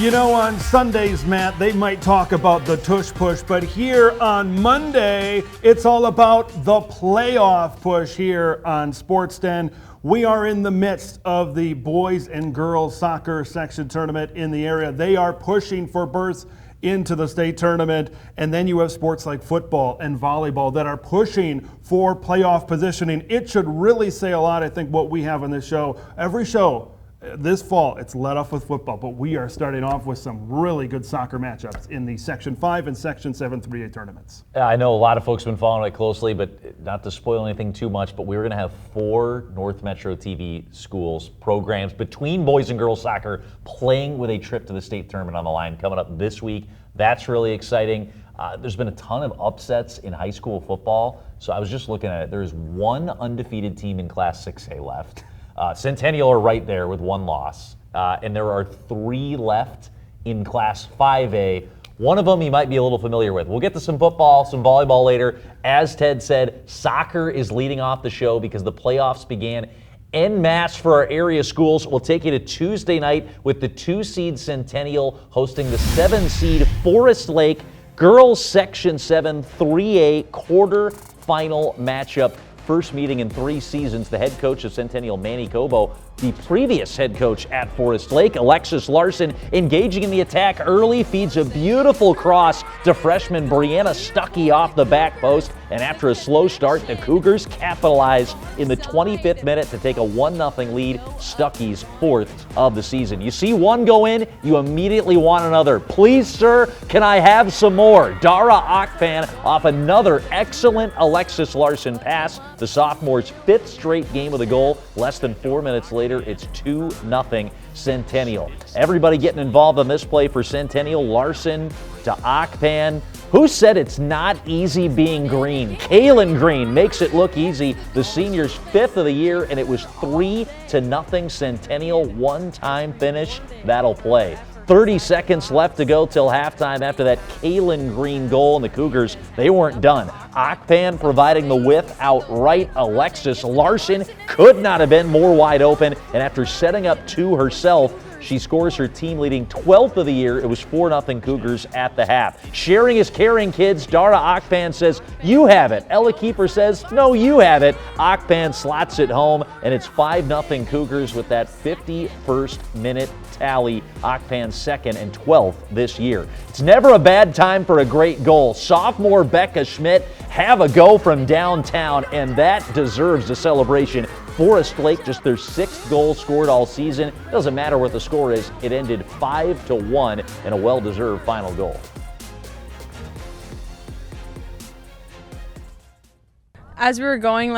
You know, on Sundays, Matt, they might talk about the tush push, but here on Monday, it's all about the playoff push here on Sports Den. We are in the midst of the boys and girls soccer section tournament in the area. They are pushing for berths into the state tournament, and then you have sports like football and volleyball that are pushing for playoff positioning. It should really say a lot, I think, what we have on this show. Every show this fall, it's led off with football, but we are starting off with some really good soccer matchups in the Section 5 and Section 7 3A tournaments. I know a lot of folks have been following it closely, but not to spoil anything too much, but we're going to have 4 North Metro TV schools programs between boys and girls soccer playing with a trip to the state tournament on the line coming up this week. That's really exciting. There's been a ton of upsets in high school football, so I was just looking at it. There's one undefeated team in Class 6A left. Centennial are right there with 1 loss, and there are 3 left in Class 5A. One of them you might be a little familiar with. We'll get to some football, some volleyball later. As Ted said, soccer is leading off the show because the playoffs began en masse for our area schools. We'll take you to Tuesday night with the 2-seed Centennial hosting the 7-seed Forest Lake. Girls Section 7 3A quarterfinal matchup. First meeting in 3 seasons. The head coach of Centennial, Manny Cobo, the previous head coach at Forest Lake, Alexis Larson, engaging in the attack early, feeds a beautiful cross to freshman Brianna Stuckey off the back post, and after a slow start, the Cougars capitalize in the 25th minute to take a 1-0 lead, Stuckey's 4th of the season. You see one go in, you immediately want another. Please, sir, can I have some more? Dara Akpan off another excellent Alexis Larson pass. The sophomore's 5th straight game with a goal. Less than 4 minutes later, it's 2-0 Centennial. Everybody getting involved on this play for Centennial. Larson to Akpan. Who said it's not easy being green? Kaylin Green makes it look easy. The senior's 5th of the year, and it was 3-0 Centennial. One-time finish. That'll play. 30 seconds left to go till halftime after that Kaylin Green goal, and the Cougars, they weren't done. Akpan providing the width outright. Alexis Larson could not have been more wide open, and after setting up 2 herself, she scores her team-leading 12th of the year. It was 4-0 Cougars at the half. Sharing is caring, kids. Dara Akpan says, you have it. Ella Keeper says, no, you have it. Akpan slots it home, and it's 5-0 Cougars with that 51st minute tally. Akpan's 2nd and 12th this year. It's never a bad time for a great goal. Sophomore Becca Schmidt have a go from downtown, and that deserves a celebration. Forest Lake, just their 6th goal scored all season. Doesn't matter what the score is. It ended 5-1 in a well-deserved final goal. As we were going,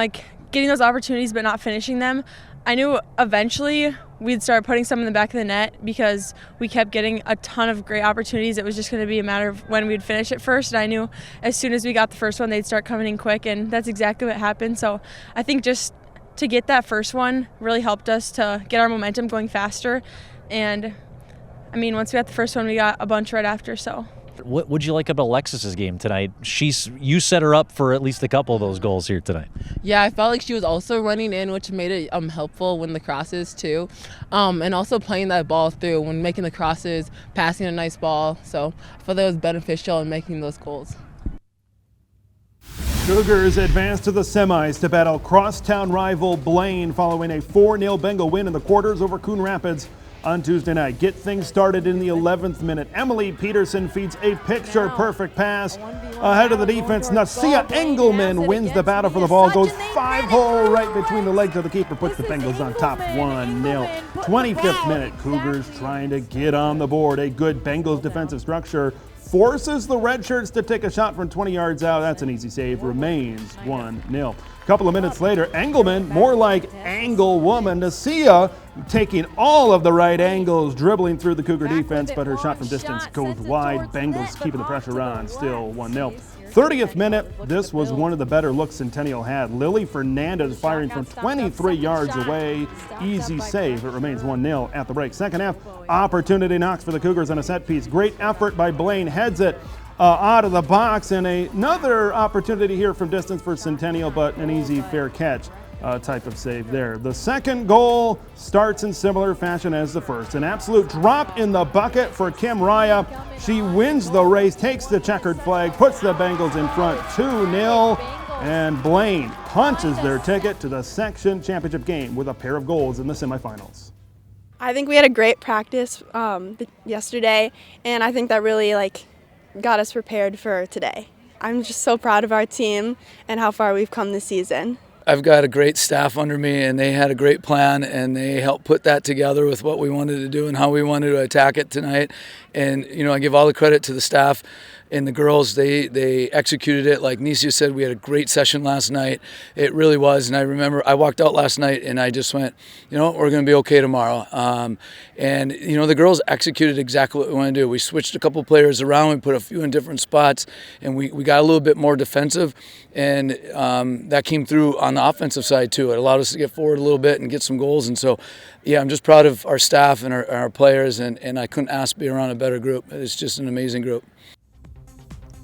getting those opportunities but not finishing them, I knew eventually we'd start putting some in the back of the net because we kept getting a ton of great opportunities. It was just going to be a matter of when we'd finish it first. And I knew as soon as we got the first one, they'd start coming in quick, and that's exactly what happened. So I think just to get that first one really helped us to get our momentum going faster. And, once we got the first one, we got a bunch right after, so. What would you like about Alexis's game tonight? You set her up for at least a couple of those goals here tonight. Yeah, I felt like she was also running in, which made it helpful when the crosses too, and also playing that ball through when making the crosses, passing a nice ball. So I felt that was beneficial in making those goals. Cougars advance to the semis to battle crosstown rival Blaine following a 4-0 Bengal win in the quarters over Coon Rapids on Tuesday night. Get things started in the 11th minute. Emily Peterson feeds a picture-perfect pass ahead of the defense. Nasia Engelman wins the battle for the ball, goes 5-hole right between the legs of the keeper, puts the Bengals on top 1-0. 25th minute, Cougars trying to get on the board. A good Bengals defensive structure forces the Redshirts to take a shot from 20 yards out. That's an easy save. Remains 1-0. A couple of minutes later, Engelman, more like Angle Woman, Nasia taking all of the right angles, dribbling through the Cougar defense, but her shot from distance goes wide. Bengals keeping the pressure on, still 1-0. 30th minute, this was one of the better looks Centennial had. Lily Fernandez firing from 23 yards away. Easy save. It remains 1-0 at the break. Second half, opportunity knocks for the Cougars on a set piece. Great effort by Blaine. Heads it out of the box, and another opportunity here from distance for Centennial, but an easy fair catch type of save there. The second goal starts in similar fashion as the first. An absolute drop in the bucket for Kim Raya. She wins the race, takes the checkered flag, puts the Bengals in front 2-0, and Blaine punches their ticket to the section championship game with a pair of goals in the semifinals. I think we had a great practice yesterday, and I think that really got us prepared for today. I'm just so proud of our team and how far we've come this season. I've got a great staff under me, and they had a great plan, and they helped put that together with what we wanted to do and how we wanted to attack it tonight. And, I give all the credit to the staff and the girls. They executed it. Like Necia said, we had a great session last night. It really was. And I remember I walked out last night, and I just went, we're going to be okay tomorrow. And the girls executed exactly what we want to do. We switched a couple players around. We put a few in different spots, and we got a little bit more defensive. And that came through on the offensive side, too. It allowed us to get forward a little bit and get some goals. And so, yeah, I'm just proud of our staff and our players, and I couldn't ask to be around a better group. It's just an amazing group.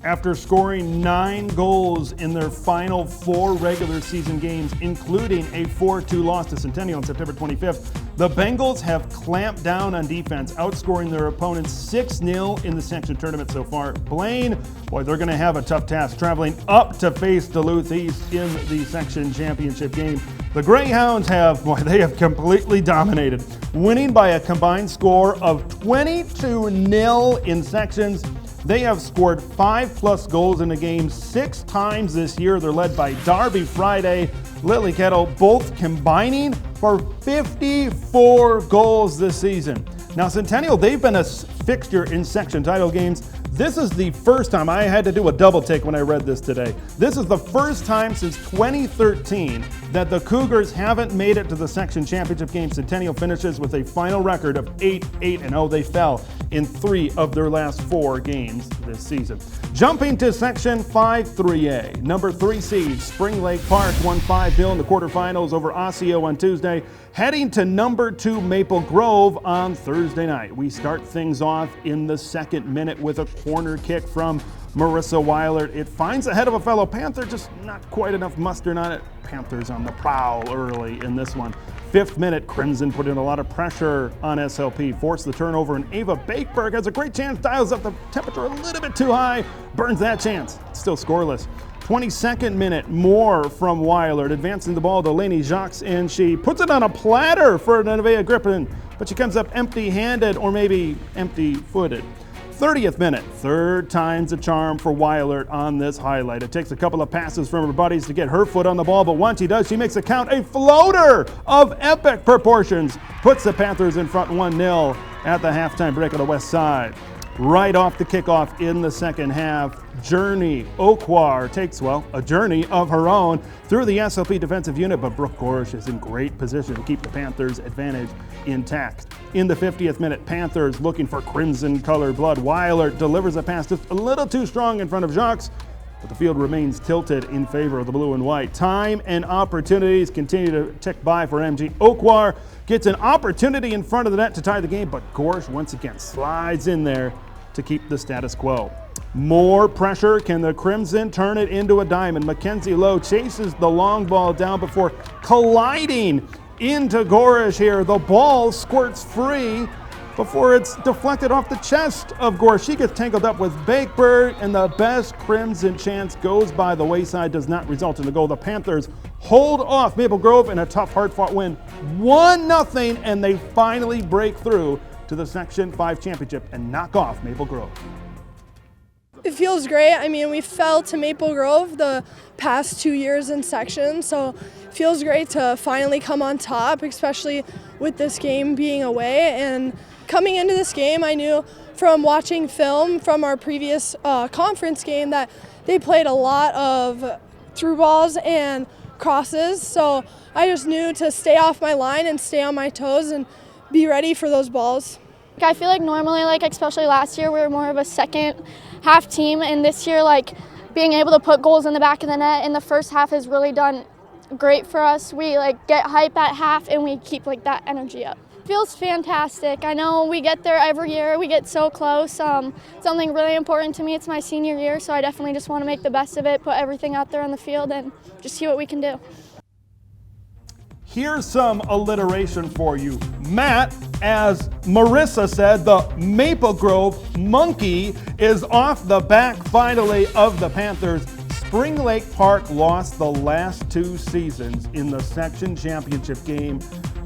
After scoring 9 goals in their final 4 regular season games, including a 4-2 loss to Centennial on September 25th, the Bengals have clamped down on defense, outscoring their opponents 6-0 in the section tournament so far. Blaine, boy, they're going to have a tough task traveling up to face Duluth East in the section championship game. The Greyhounds have completely dominated, winning by a combined score of 22-0 in sections. They have scored 5+ goals in a game 6 times this year. They're led by Darby Friday, Lily Kettle, both combining for 54 goals this season. Now, Centennial, they've been a fixture in section title games. This is the first time, I had to do a double take when I read this today. This is the first time since 2013 that the Cougars haven't made it to the section championship game. Centennial finishes with a final record of 8-8-0. They fell in 3 of their last 4 games this season. Jumping to Section 5-3A, number 3 seed Spring Lake Park won 5-0 in the quarterfinals over Osseo on Tuesday, heading to number 2 Maple Grove on Thursday night. We start things off in the 2nd minute with a corner kick from Marissa Weilert. It finds the head of a fellow Panther, just not quite enough mustard on it. Panthers on the prowl early in this one. 5th minute, Crimson put in a lot of pressure on SLP, forced the turnover, and Ava Bakeberg has a great chance, dials up the temperature a little bit too high, burns that chance. Still scoreless. 22nd minute, more from Weilert, advancing the ball to Lainey Jacques, and she puts it on a platter for Nevaeh Griffin, but she comes up empty-handed or maybe empty-footed. 30th minute, 3rd time's a charm for Weilert on this highlight. It takes a couple of passes from her buddies to get her foot on the ball, but once she does, she makes it count. A floater of epic proportions puts the Panthers in front 1-0 at the halftime break on the west side. Right off the kickoff in the second half, Journey Okwar takes, a journey of her own through the SLP defensive unit, but Brooke Gorsh is in great position to keep the Panthers' advantage intact. In the 50th minute, Panthers looking for crimson-colored blood. Weilert delivers a pass just a little too strong in front of Jacques, but the field remains tilted in favor of the blue and white. Time and opportunities continue to tick by for MG. Okwar gets an opportunity in front of the net to tie the game, but Gorsh once again slides in there to keep the status quo. More pressure. Can the Crimson turn it into a diamond? Mackenzie Lowe chases the long ball down before colliding into Gorish here. The ball squirts free before it's deflected off the chest of Gorish. She gets tangled up with Bakeberg, and the best Crimson chance goes by the wayside, does not result in a goal. The Panthers hold off Maple Grove in a tough, hard-fought win, 1-0, and they finally break through to the Section 5 championship and knock off Maple Grove. It feels great. I mean, we fell to Maple Grove the past 2 years in section, so it feels great to finally come on top, especially with this game being away. And coming into this game, I knew from watching film from our previous conference game that they played a lot of through balls and crosses, so I just knew to stay off my line and stay on my toes and be ready for those balls. I feel like normally, especially last year, we were more of a second half team, and this year, being able to put goals in the back of the net in the first half has really done great for us. We get hype at half and we keep that energy up. Feels fantastic. I know we get there every year. We get so close. Something really important to me. It's my senior year, so I definitely just want to make the best of it, put everything out there on the field, and just see what we can do. Here's some alliteration for you. Matt, as Marissa said, the Maple Grove Monkey is off the back finally of the Panthers. Spring Lake Park lost the last 2 seasons in the section championship game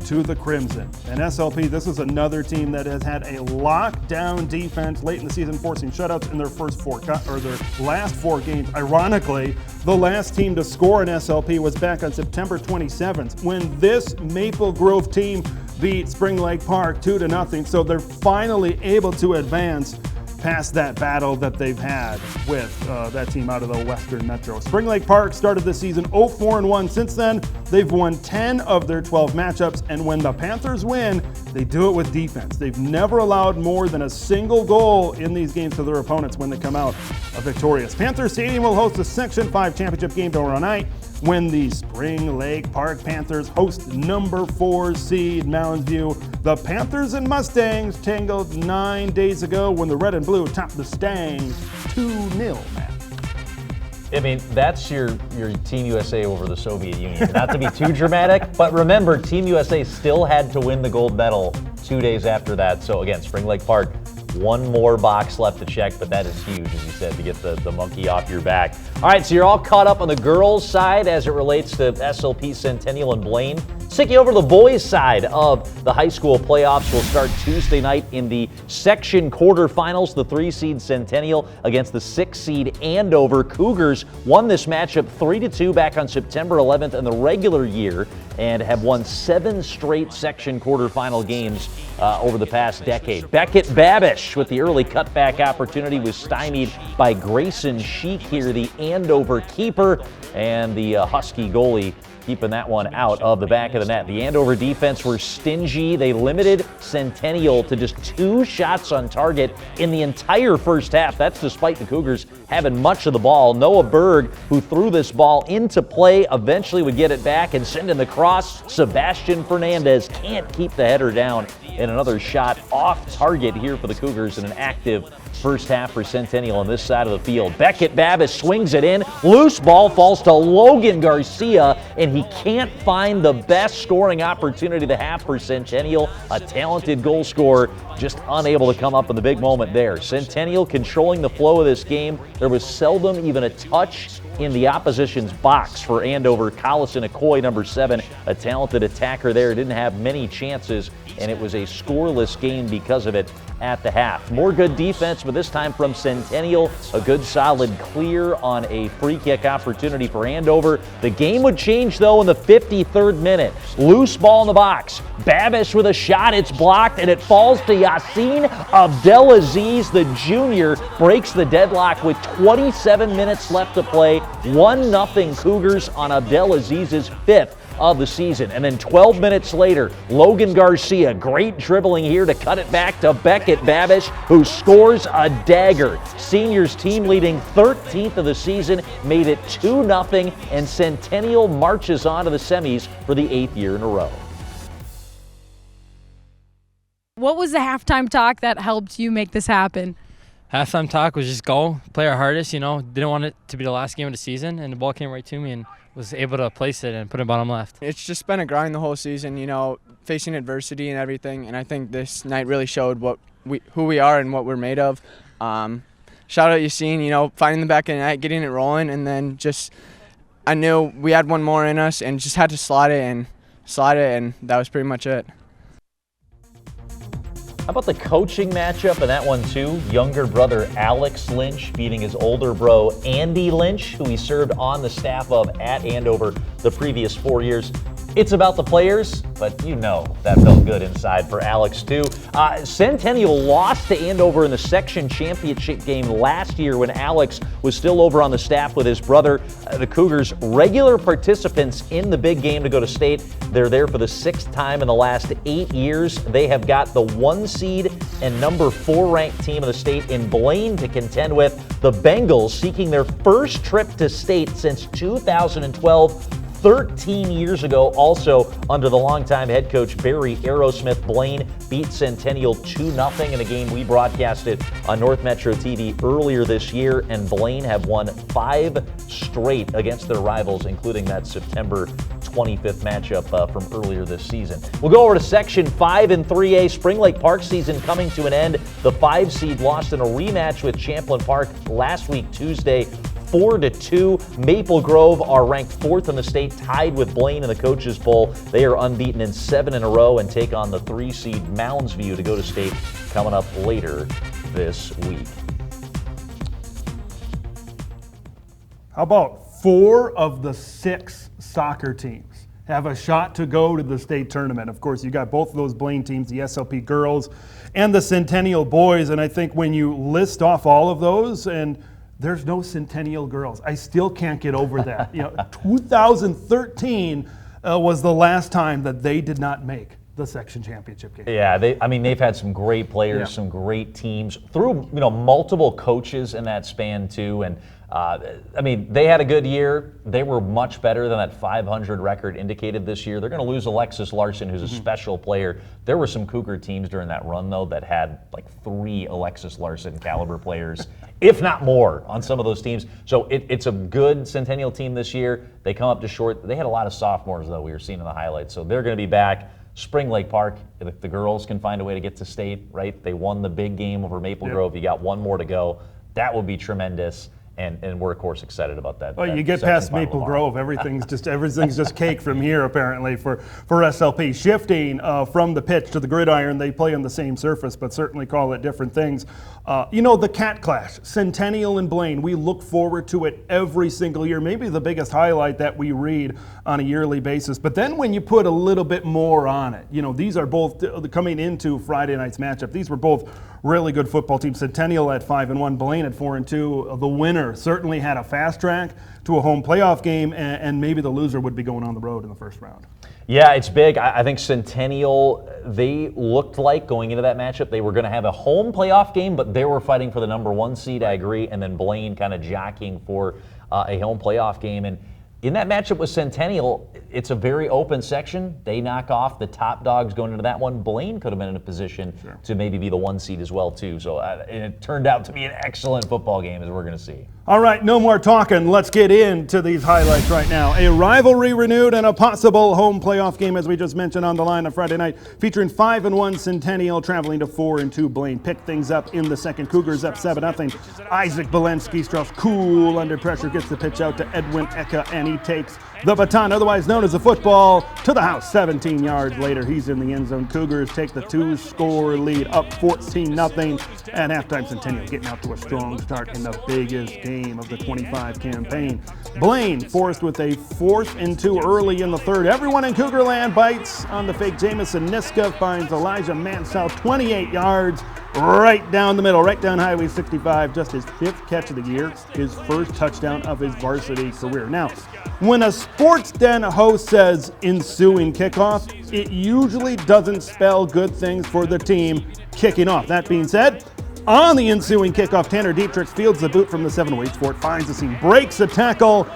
to the Crimson. And SLP, this is another team that has had a lockdown defense late in the season, forcing shutouts in their their last 4 games. Ironically, the last team to score in SLP was back on September 27th when this Maple Grove team beat Spring Lake Park 2-0. So they're finally able to advance past that battle that they've had with that team out of the Western Metro. Spring Lake Park started the season 0-4-1. Since then, they've won 10 of their 12 matchups, and when the Panthers win, they do it with defense. They've never allowed more than a single goal in these games to their opponents when they come out victorious. Panther Stadium will host the Section 5 championship game tomorrow night when the Spring Lake Park Panthers host number 4 seed Mounds View. The Panthers and Mustangs tangled 9 days ago when the Red and Blue topped the Stangs 2-0, Matt. I mean, that's your Team USA over the Soviet Union. Not to be too dramatic, but remember, Team USA still had to win the gold medal 2 days after that. So again, Spring Lake Park, one more box left to check, but that is huge, as you said, to get the monkey off your back. All right, so you're all caught up on the girls' side as it relates to SLP Centennial and Blaine. Stick you over to the boys' side of the high school playoffs. Will start Tuesday night in the section quarterfinals. The 3-seed Centennial against the 6-seed Andover. Cougars won this matchup 3-2 back on September 11th in the regular year and have won 7 straight section quarterfinal games over the past decade. Beckett Babish with the early cutback opportunity was stymied by Grayson Sheik here, the Andover keeper, and the Husky goalie keeping that one out of the back of the net. The Andover defense were stingy. They limited Centennial to just 2 shots on target in the entire first half. That's despite the Cougars having much of the ball. Noah Berg, who threw this ball into play, eventually would get it back and send in the cross. Sebastian Fernandez can't keep the header down, and another shot off target here for the Cougars in an active first half for Centennial on this side of the field. Beckett Babish swings it in. Loose ball falls to Logan Garcia, and he can't find the best scoring opportunity to have for Centennial. A talented goal scorer, just unable to come up in the big moment there. Centennial controlling the flow of this game. There was seldom even a touch in the opposition's box for Andover. Collison Okoye, number 7, a talented attacker there, didn't have many chances, and it was a scoreless game because of it at the half. More good defense, but this time from Centennial. A good solid clear on a free kick opportunity for Andover. The game would change though in the 53rd minute. Loose ball in the box. Babish with a shot. It's blocked and it falls to Yassine Abdelaziz. The junior breaks the deadlock with 27 minutes left to play. 1-0 Cougars on Abdelaziz's 5th of the season. And then 12 minutes later, Logan Garcia, great dribbling here to cut it back to Beckett Babish, who scores a dagger. Seniors team leading 13th of the season, made it 2-0, and Centennial marches on to the semis for the 8th year in a row. What was the halftime talk that helped you make this happen? Halftime talk was just go, play our hardest, didn't want it to be the last game of the season, and the ball came right to me and was able to place it and put it bottom left. It's just been a grind the whole season, facing adversity and everything, and I think this night really showed who we are and what we're made of. Shout out Yassine, finding the back of the net, getting it rolling, and then I knew we had one more in us and just had to slide it, and that was pretty much it. How about the coaching matchup in that one too? Younger brother Alex Lynch beating his older bro Andy Lynch, who he served on the staff of at Andover the previous 4 years. It's about the players, but that felt good inside for Alex too. Centennial lost to Andover in the section championship game last year when Alex was still over on the staff with his brother. The Cougars, regular participants in the big game to go to state. They're there for the 6th time in the last 8 years. They have got the 1 seed and number 4 ranked team of the state in Blaine to contend with. The Bengals seeking their first trip to state since 2012. 13 years ago, also under the longtime head coach Barry Aerosmith. Blaine beat Centennial 2-0 in a game we broadcasted on North Metro TV earlier this year, and Blaine have won 5 straight against their rivals, including that September 25th matchup from earlier this season. We'll go over to Section 5 in 3A. Spring Lake Park season coming to an end. The 5 seed lost in a rematch with Champlain Park last week, Tuesday, 4-2. Maple Grove are ranked 4th in the state, tied with Blaine in the Coaches Bowl. They are unbeaten in 7 in a row and take on the 3 seed Mounds View to go to state coming up later this week. How about 4 of the 6 soccer teams have a shot to go to the state tournament? Of course, you got both of those Blaine teams, the SLP girls and the Centennial boys. And I think when you list off all of those, and there's no Centennial girls, I still can't get over that. 2013 was the last time that they did not make the section championship game. Yeah, they've had some great players, some great teams through multiple coaches in that span too, and they had a good year. They were much better than that 500 record indicated this year. They're going to lose Alexis Larson, who's a special player. There were some Cougar teams during that run, though, that had like 3 Alexis Larson caliber players, if not more, on some of those teams. So it's a good Centennial team this year. They come up to short. They had a lot of sophomores, though, we were seeing in the highlights. So they're going to be back. Spring Lake Park, if the girls can find a way to get to state, right? They won the big game over Maple Grove. You got one more to go. That would be tremendous. And we're, of course, excited about that. Well, you get past Maple Grove, everything's just cake from here, apparently, for SLP. Shifting from the pitch to the gridiron, they play on the same surface, but certainly call it different things. The Cat Clash, Centennial and Blaine, we look forward to it every single year, maybe the biggest highlight that we read on a yearly basis. But then when you put a little bit more on it, these are both coming into Friday night's matchup. These were both really good football teams. Centennial at 5-1, Blaine at 4-2. The winner certainly had a fast track to a home playoff game, and maybe the loser would be going on the road in the first round. Yeah, it's big. I think Centennial, they looked like going into that matchup they were going to have a home playoff game, but they were fighting for the number 1 seed, I agree, and then Blaine kind of jockeying for a home playoff game. And in that matchup with Centennial, it's a very open section. They knock off the top dogs going into that one. Blaine could have been in a position to maybe be the 1 seed as well, too. So it turned out to be an excellent football game, as we're going to see. All right, no more talking. Let's get into these highlights right now. A rivalry renewed and a possible home playoff game, as we just mentioned, on the line on Friday night, featuring 5-1 Centennial traveling to 4-2 Blaine. Pick things up in the second. Cougars up 7-0. Isaac Belensky, Strauss cool under pressure, gets the pitch out to Edwin Eka, and he takes the baton, otherwise known as the football, to the house. 17 yards later, he's in the end zone. Cougars take the 2-score lead, up 14-0. At halftime, Centennial getting out to a strong start in the biggest game of the 25 campaign. Blaine forced with a 4th-and-2 early in the third. Everyone in Cougarland bites on the fake. Jamison Niska finds Elijah Mansell, 28 yards, right down the middle, right down Highway 65. Just his 5th catch of the year, his first touchdown of his varsity career. Now, when a Sports Den host says ensuing kickoff, it usually doesn't spell good things for the team kicking off. That being said, on the ensuing kickoff, Tanner Dietrich fields the boot from the 7 waits for it, finds the seam, breaks a tackle,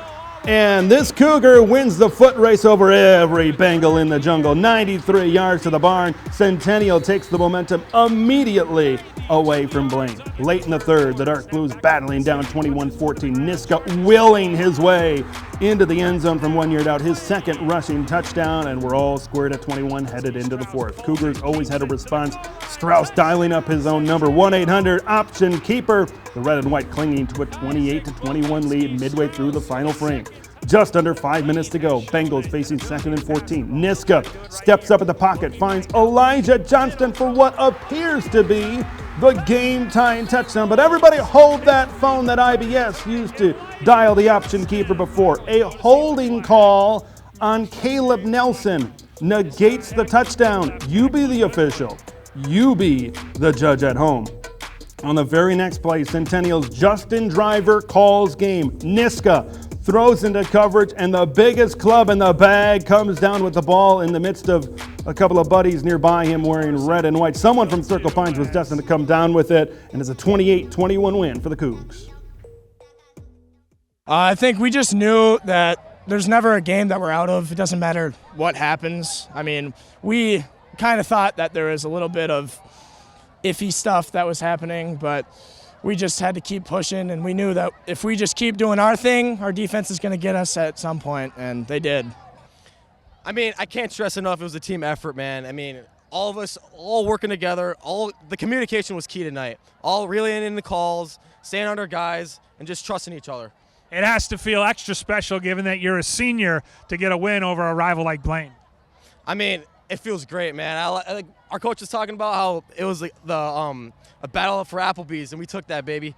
and this Cougar wins the foot race over every Bengal in the jungle. 93 yards to the barn. Centennial takes the momentum immediately away from Blaine. Late in the third, the Dark Blues battling down 21-14. Niska willing his way into the end zone from 1 yard out. His second rushing touchdown, and we're all squared at 21, headed into the fourth. Cougars always had a response. Strauss dialing up his own number, 1-800-OPTION KEEPER. The red and white clinging to a 28-21 lead midway through the final frame. Just under 5 minutes to go. Bengals facing 2nd and 14. Niska steps up in the pocket, finds Elijah Johnston for what appears to be the game-tying touchdown. But everybody hold that phone that IBS used to dial the option keeper before. A holding call on Caleb Nelson negates the touchdown. You be the official. You be the judge at home. On the very next play, Centennial's Justin Driver calls game. Niska throws into coverage, and the biggest club in the bag comes down with the ball in the midst of a couple of buddies nearby him wearing red and white. Someone from Circle Pines was destined to come down with it, and it's a 28-21 win for the Cougs. I think we just knew that there's never a game that we're out of. It doesn't matter what happens. I mean, we kind of thought that there was a little bit of iffy stuff that was happening, but we just had to keep pushing, and we knew that if we just keep doing our thing, our defense is going to get us at some point, and they did. I mean, I can't stress enough, it was a team effort, man. I mean, all of us all working together, the communication was key tonight. All relaying in the calls, staying under guys, and just trusting each other. It has to feel extra special given that you're a senior to get a win over a rival like Blaine. I mean, it feels great, man. Our coach was talking about how it was a battle for Applebee's, and we took that, baby.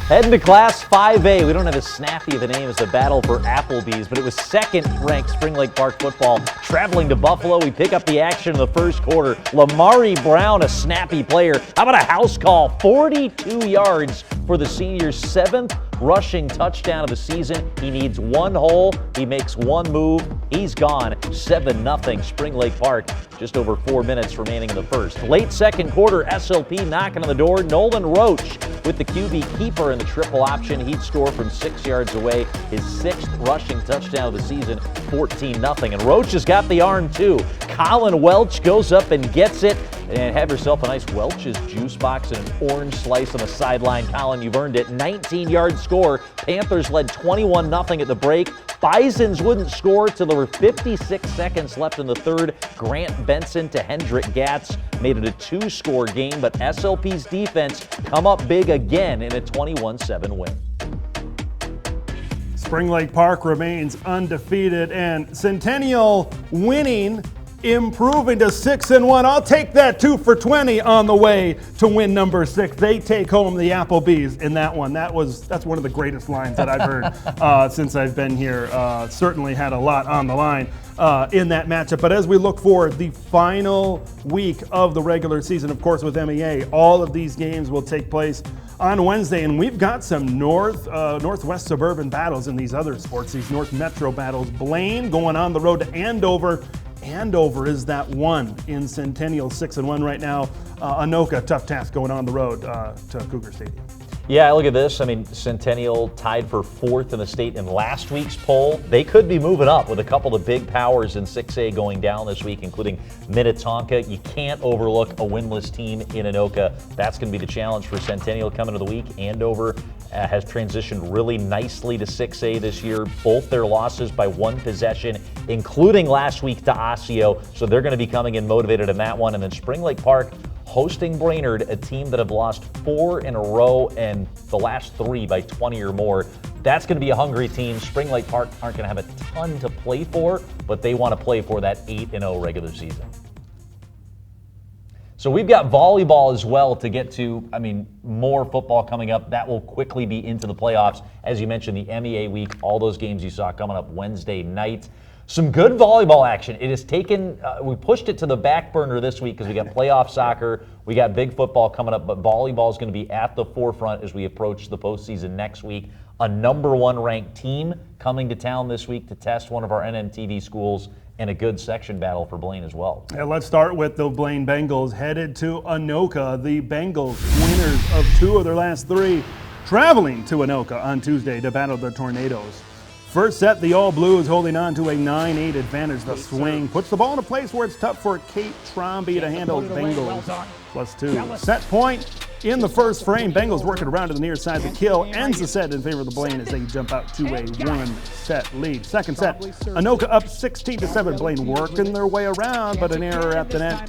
Heading to Class 5A. We don't have as snappy of a name as the Battle for Applebee's, but it was second-ranked Spring Lake Park football traveling to Buffalo. We pick up the action in the first quarter. Lamari Brown, a snappy player. How about a house call? 42 yards for the senior's 7th rushing touchdown of the season. He needs one hole. He makes one move. He's gone. 7-0 Spring Lake Park. Just over 4 minutes remaining in the first. Late second quarter, SLP knocking on the door. Nolan Roach with the QB keeper in the triple option. He'd score from 6 yards away. His 6th rushing touchdown of the season, 14-0. And Roach has got the arm too. Colin Welch goes up and gets it. And have yourself a nice Welch's juice box and an orange slice on the sideline. Colin, you've earned it. 19-yard score. Panthers led 21-0 at the break. Bisons wouldn't score till there were 56 seconds left in the third. Grant Benson to Hendrick Gatz made it a 2-score game, but SLP's defense come up big again in a 21-7 win. Spring Lake Park remains undefeated, and Centennial winning, improving to 6-1. I'll take that 2 for 20 on the way to win number 6. They take home the Applebee's in that one. That's one of the greatest lines that I've heard since I've been here. Certainly had a lot on the line in that matchup. But as we look forward, the final week of the regular season, of course, with MEA, all of these games will take place on Wednesday, and we've got some northwest suburban battles in these other sports, these North Metro battles. Blaine going on the road to Andover. Andover is that one in Centennial, 6-1 right now. Anoka, tough task going on the road to Cougar Stadium. Yeah, look at this. I mean, Centennial tied for 4th in the state in last week's poll. They could be moving up with a couple of big powers in 6A going down this week, including Minnetonka. You can't overlook a winless team in Anoka. That's going to be the challenge for Centennial coming to the week. Andover has transitioned really nicely to 6A this year. Both their losses by 1 possession, including last week to Osseo. So they're going to be coming in motivated in that one. And then Spring Lake Park hosting Brainerd, a team that have lost 4 in a row and the last 3 by 20 or more. That's going to be a hungry team. Spring Lake Park aren't going to have a ton to play for, but they want to play for that 8-0 regular season. So we've got volleyball as well to get to. I mean, more football coming up. That will quickly be into the playoffs. As you mentioned, the MEA week, all those games you saw coming up Wednesday night. Some good volleyball action. It has taken, we pushed it to the back burner this week because we got playoff soccer, we got big football coming up, but volleyball is going to be at the forefront as we approach the postseason next week. A number 1 ranked team coming to town this week to test one of our NMTV schools, and a good section battle for Blaine as well. Yeah, let's start with the Blaine Bengals headed to Anoka. The Bengals, winners of 2 of their last 3, traveling to Anoka on Tuesday to battle the Tornadoes. First set, the All Blues holding on to a 9-8 advantage. The swing puts the ball in a place where it's tough for Kate Tromby to handle Bengals. +2. Set point in the first frame. Bengals working around to the near side. The kill ends the set in favor of the Blaine as they jump out to a 1-set lead. Second set, Anoka up 16-7. Blaine working their way around, but an error at the net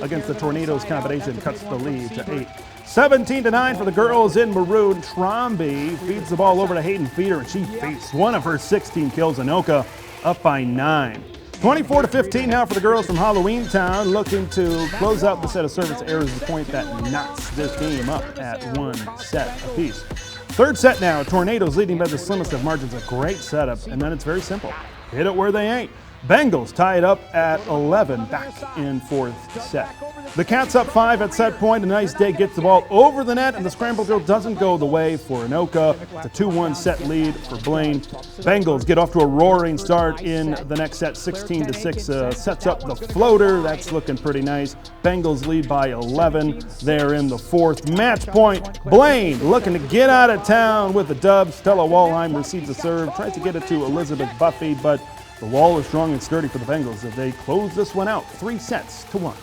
against the Tornadoes combination cuts the lead to 8. 17-9 for the girls in maroon. Tromby feeds the ball over to Hayden Feeder, and she feats one of her 16 kills. Anoka up by 9. 24-15 now for the girls from Halloween Town, looking to close out the set of service errors, the point that knocks this game up at 1 set apiece. Third set now, Tornadoes leading by the slimmest of margins. A great setup, and then it's very simple. Hit it where they ain't. Bengals tie it up at 11 back in 4th set. The Cats up 5 at set point. A nice day gets the ball over the net, and the scramble drill doesn't go the way for Anoka. It's a 2-1 set lead for Blaine. Bengals get off to a roaring start in the next set, 16-6. Sets up the floater. That's looking pretty nice. Bengals lead by 11 there in the 4th. Match point. Blaine looking to get out of town with the dub. Stella Walheim receives the serve, tries to get it to Elizabeth Buffy, but the wall is strong and sturdy for the Bengals as they close this one out 3-1.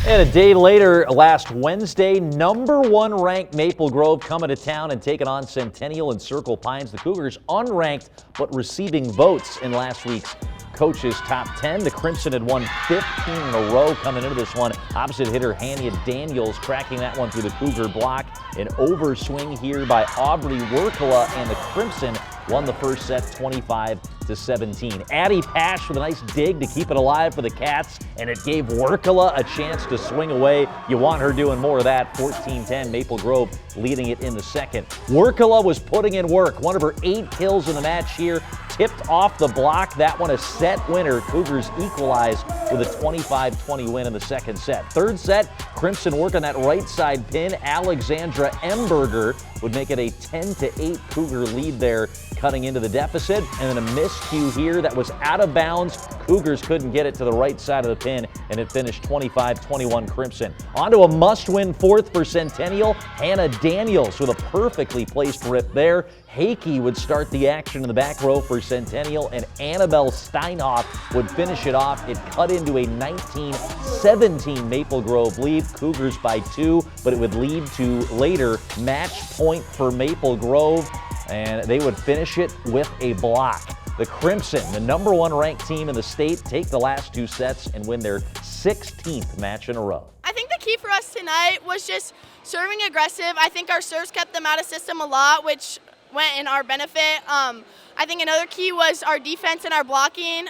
And a day later, last Wednesday, #1 ranked Maple Grove coming to town and taking on Centennial and Circle Pines. The Cougars unranked but receiving votes in last week's coaches' top 10. The Crimson had won 15 in a row coming into this one. Opposite hitter Hania Daniels cracking that one through the Cougar block. An overswing here by Aubrey Werkala, and the Crimson won the first set 25-17. Addie Pash with a nice dig to keep it alive for the Cats, and it gave Werkala a chance to swing away. You want her doing more of that. 14-10, Maple Grove leading it in the second. Werkala was putting in work. One of her 8 kills in the match here, tipped off the block. That one a set winner. Cougars equalize with a 25-20 win in the second set. Third set, Crimson work on that right side pin. Alexandra Emberger would make it a 10-8 Cougar lead there, cutting into the deficit. And then a miscue here that was out of bounds. Cougars couldn't get it to the right side of the pin, and it finished 25-21 Crimson. On to a must-win fourth for Centennial. Hannah Daniels with a perfectly placed rip there. Hakey would start the action in the back row for Centennial, and Annabelle Steinhoff would finish it off. It cut into a 19-17 Maple Grove lead. Cougars by 2, but it would lead to later match point for Maple Grove, and they would finish it with a block. The Crimson, the #1 ranked team in the state, take the last 2 sets and win their 16th match in a row. I think the key for us tonight was just serving aggressive. I think our serves kept them out of system a lot, which went in our benefit. I think another key was our defense and our blocking.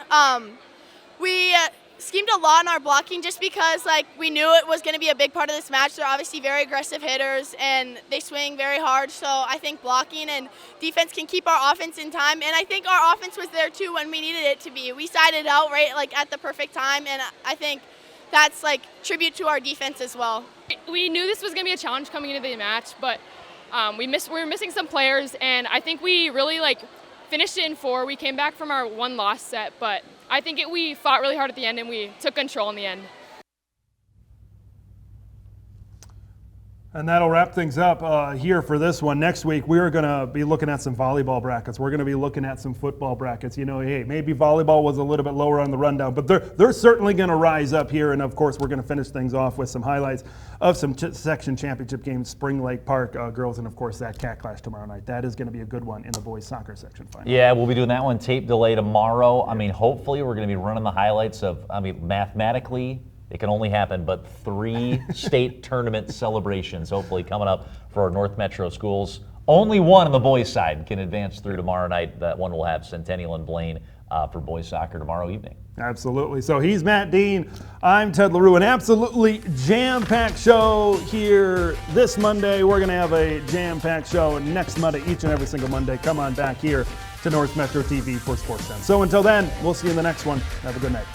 We schemed a lot in our blocking just because we knew it was going to be a big part of this match. They're obviously very aggressive hitters and they swing very hard, so I think blocking and defense can keep our offense in time, and I think our offense was there too when we needed it to be. We sided out right at the perfect time, and I think that's tribute to our defense as well. We knew this was going to be a challenge coming into the match, but we were missing some players, and I think we really finished it in 4. We came back from our 1-loss set, but I think we fought really hard at the end, and we took control in the end. And that'll wrap things up here for this one. Next week, we're going to be looking at some volleyball brackets. We're going to be looking at some football brackets. Hey, maybe volleyball was a little bit lower on the rundown, but they're certainly going to rise up here. And, of course, we're going to finish things off with some highlights of some section championship games, Spring Lake Park girls, and, of course, that Cat Clash tomorrow night. That is going to be a good one in the boys soccer section final. Yeah, we'll be doing that one tape delay tomorrow. Hopefully we're going to be running the highlights of, mathematically, it can only happen, but 3 state tournament celebrations hopefully coming up for our North Metro schools. Only one on the boys' side can advance through tomorrow night. That one will have Centennial and Blaine for boys soccer tomorrow evening. Absolutely. So he's Matt Dean. I'm Ted LaRue. An absolutely jam-packed show here this Monday. We're going to have a jam-packed show next Monday, each and every single Monday. Come on back here to North Metro TV for Sports 10. So until then, we'll see you in the next one. Have a good night.